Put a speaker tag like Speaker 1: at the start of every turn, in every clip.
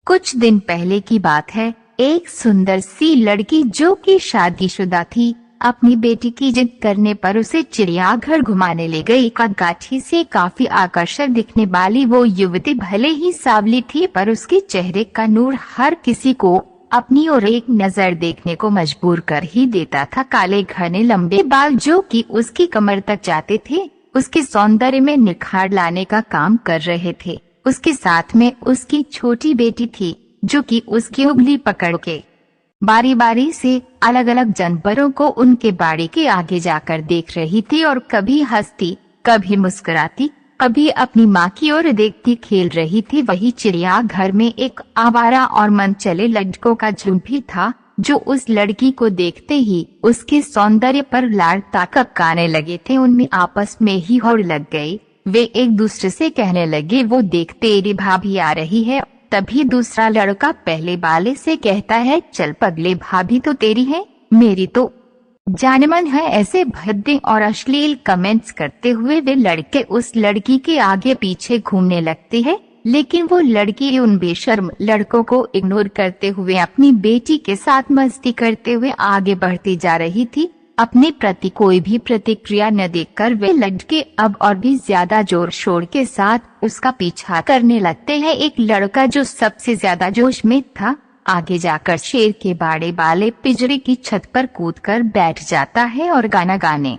Speaker 1: कुछ दिन पहले की बात है। एक सुंदर सी लड़की जो कि शादीशुदा थी, अपनी बेटी की जिद करने पर उसे चिड़ियाघर घुमाने ले गई। कदकाठी से काफी आकर्षक दिखने वाली वो युवती भले ही सांवली थी, पर उसके चेहरे का नूर हर किसी को अपनी ओर एक नजर देखने को मजबूर कर ही देता था। काले घने लंबे बाल जो कि उसकी कमर तक जाते थे, उसके सौंदर्य में निखार लाने का काम कर रहे थे। उसके साथ में उसकी छोटी बेटी थी, जो कि उसकी उंगली पकड़ के बारी बारी से अलग अलग जानवरों को उनके बाड़ी के आगे जाकर देख रही थी और कभी हंसती, कभी मुस्कुराती, कभी अपनी माँ की ओर देखती खेल रही थी। वही चिड़ियाघर में एक आवारा और मनचले लड़कों का झुंड भी था, जो उस लड़की को देखते ही उसके सौंदर्य पर लाड टपकाने लगे थे। उनमें आपस में ही होड़ लग गई। वे एक दूसरे से कहने लगे, वो देख तेरी भाभी आ रही है। तभी दूसरा लड़का पहले वाले से कहता है, चल पगले, भाभी तो तेरी है, मेरी तो जानमन है। ऐसे भद्दे और अश्लील कमेंट्स करते हुए वे लड़के उस लड़की के आगे पीछे घूमने लगते हैं, लेकिन वो लड़की उन बेशर्म लड़कों को इग्नोर करते हुए अपनी बेटी के साथ मस्ती करते हुए आगे बढ़ती जा रही थी। अपने प्रति कोई भी प्रतिक्रिया न देखकर वे लड़के अब और भी ज्यादा जोर शोर के साथ उसका पीछा करने लगते हैं। एक लड़का जो सबसे ज्यादा जोश में था, आगे जाकर शेर के बाड़े वाले पिंजरे की छत पर कूदकर बैठ जाता है और गाना गाने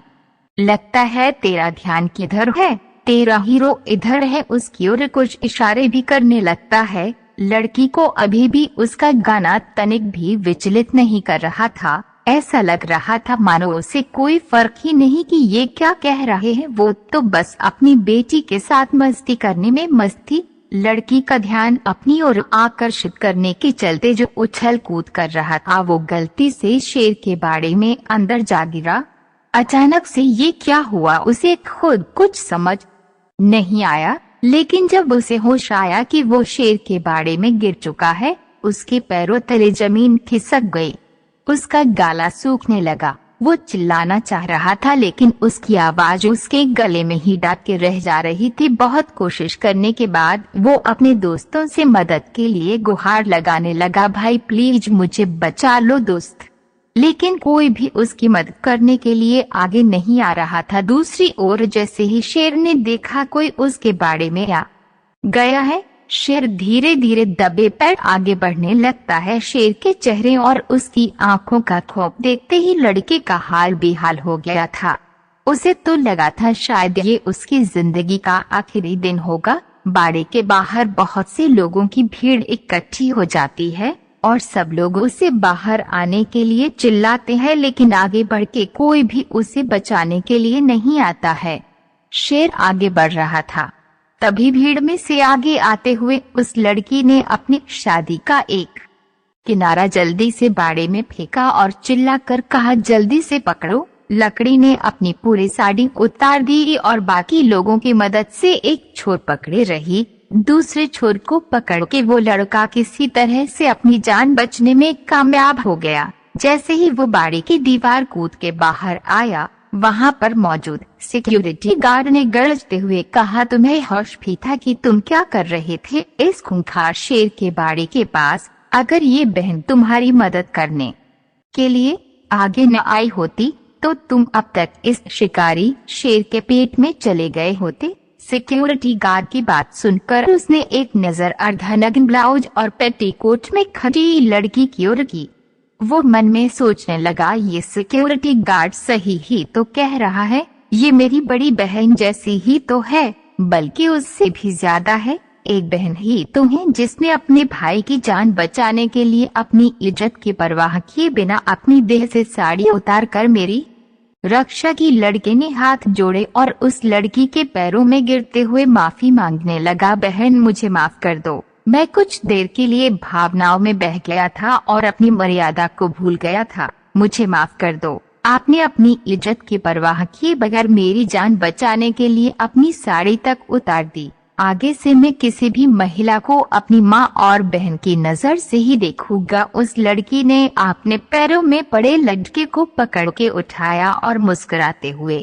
Speaker 1: लगता है। तेरा ध्यान किधर है, तेरा हीरो इधर है, उसकी ओर कुछ इशारे भी करने लगता है। लड़की को अभी भी उसका गाना तनिक भी विचलित नहीं कर रहा था। ऐसा लग रहा था मानो उसे कोई फर्क ही नहीं कि ये क्या कह रहे हैं, वो तो बस अपनी बेटी के साथ मस्ती करने में मस्त थी। लड़की का ध्यान अपनी ओर आकर्षित करने के चलते जो उछल कूद कर रहा था, वो गलती से शेर के बाड़े में अंदर जा गिरा। अचानक से ये क्या हुआ, उसे खुद कुछ समझ नहीं आया, लेकिन जब उसे होश आया कि वो शेर के बाड़े में गिर चुका है, उसके पैरों तले जमीन खिसक गई। उसका गला सूखने लगा। वो चिल्लाना चाह रहा था, लेकिन उसकी आवाज उसके गले में ही दब के रह जा रही थी। बहुत कोशिश करने के बाद वो अपने दोस्तों से मदद के लिए गुहार लगाने लगा, भाई प्लीज मुझे बचा लो दोस्त। लेकिन कोई भी उसकी मदद करने के लिए आगे नहीं आ रहा था। दूसरी ओर जैसे ही शेर ने देखा कोई उसके बाड़े में आ गया है, शेर धीरे धीरे दबे पैर आगे बढ़ने लगता है। शेर के चेहरे और उसकी आंखों का खौफ देखते ही लड़के का हाल बेहाल हो गया था। उसे तो लगा था शायद ये उसकी जिंदगी का आखिरी दिन होगा। बाड़े के बाहर बहुत से लोगों की भीड़ इकट्ठी हो जाती है और सब लोग उसे बाहर आने के लिए चिल्लाते हैं, लेकिन आगे बढ़ के कोई भी उसे बचाने के लिए नहीं आता है। शेर आगे बढ़ रहा था, तभी भीड़ में से आगे आते हुए उस लड़की ने अपनी शादी का एक किनारा जल्दी से बाड़े में फेंका और चिल्लाकर कहा, जल्दी से पकड़ो। लकड़ी ने अपनी पूरी साड़ी उतार दी और बाकी लोगों की मदद से एक छोर पकड़े रही। दूसरे छोर को पकड़ के वो लड़का किसी तरह से अपनी जान बचने में कामयाब हो गया। जैसे ही वो बाड़ी की दीवार कूद के बाहर आया, वहाँ पर मौजूद सिक्योरिटी गार्ड ने गरजते हुए कहा, तुम्हें होश भी था कि तुम क्या कर रहे थे इस खूंखार शेर के बाड़े के पास? अगर ये बहन तुम्हारी मदद करने के लिए आगे न आई होती तो तुम अब तक इस शिकारी शेर के पेट में चले गए होते। सिक्योरिटी गार्ड की बात सुनकर उसने एक नजर अर्धनग्न ब्लाउज और पेटीकोट में खड़ी लड़की की ओर की। वो मन में सोचने लगा, ये सिक्योरिटी गार्ड सही ही तो कह रहा है, ये मेरी बड़ी बहन जैसी ही तो है, बल्कि उससे भी ज्यादा है। एक बहन ही तो है जिसने अपने भाई की जान बचाने के लिए अपनी इज्जत की परवाह किए बिना अपनी देह से साड़ी उतार कर मेरी रक्षा की। लड़के ने हाथ जोड़े और उस लड़की के पैरों में गिरते हुए माफी मांगने लगा, बहन मुझे माफ कर दो, मैं कुछ देर के लिए भावनाओं में बह गया था और अपनी मर्यादा को भूल गया था, मुझे माफ कर दो। आपने अपनी इज्जत की परवाह किए बगैर मेरी जान बचाने के लिए अपनी साड़ी तक उतार दी। आगे से मैं किसी भी महिला को अपनी माँ और बहन की नजर से ही देखूंगा। उस लड़की ने अपने पैरों में पड़े लड़के को पकड़ के उठाया और मुस्कुराते हुए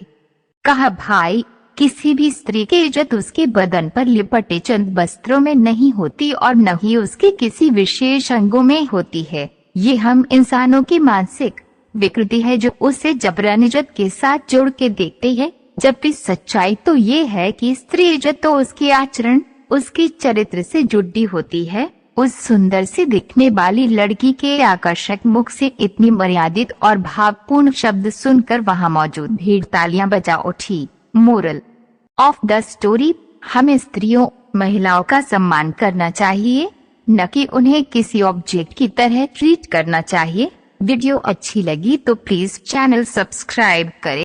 Speaker 1: कहा, भाई किसी भी स्त्री की इज्जत उसके बदन पर लिपटे चंद वस्त्रों में नहीं होती और न ही उसके किसी विशेष अंगों में होती है। ये हम इंसानों की मानसिक विकृति है जो उसे जबरन इज्जत के साथ जोड़ के देखते हैं, जबकि सच्चाई तो ये है कि स्त्री इज्जत तो उसके आचरण, उसके चरित्र से जुड़ी होती है। उस सुंदर सी दिखने वाली लड़की के आकर्षक मुख से इतनी मर्यादित और भावपूर्ण शब्द सुनकर वहां मौजूद भीड़ तालियां बजा उठी। मोरल ऑफ द स्टोरी, हमें स्त्रियों, महिलाओं का सम्मान करना चाहिए, न कि उन्हें किसी ऑब्जेक्ट की तरह ट्रीट करना चाहिए। वीडियो अच्छी लगी तो प्लीज चैनल सब्सक्राइब करें।